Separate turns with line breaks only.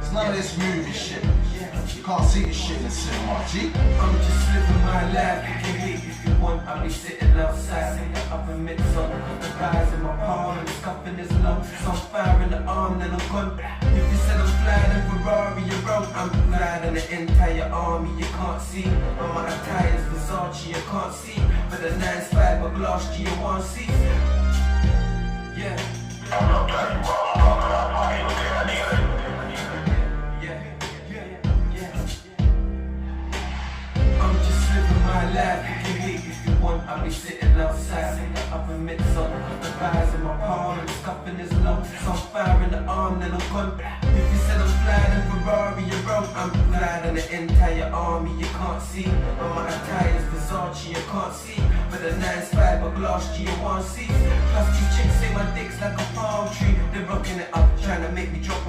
It's none of this movie shit. You can't see this shit in the cinema, G.
I'm just living my life. You can hate if you want. I'll be sitting outside in the oven mitts on. The guys in my palm and scuffing his lung. Some fire in the arm, then I'm gone. If you said I'm flying in Ferrari, you're wrong. I'm flying in the entire army. You can't see. My attire's Versace, you can't see. But the 9's glass G, you won't see. Yeah.
I'm not playing well, I'm not gonna party with it anyway.
I'm just living my life. You can hate if you want. I'll be sitting outside in the oven mitts on. The guys in my palm and scuffing his lung. Some fire in the arm, then I'm gone. If you said I'm flying in Ferrari, you're wrong. I'm flying in the entire army. You can't see. My attire's Versace, you can't see. But the 9's glass G, you won't see. Plus these chicks say my dick's like a palm tree. They're rocking it up, trying to make me drop on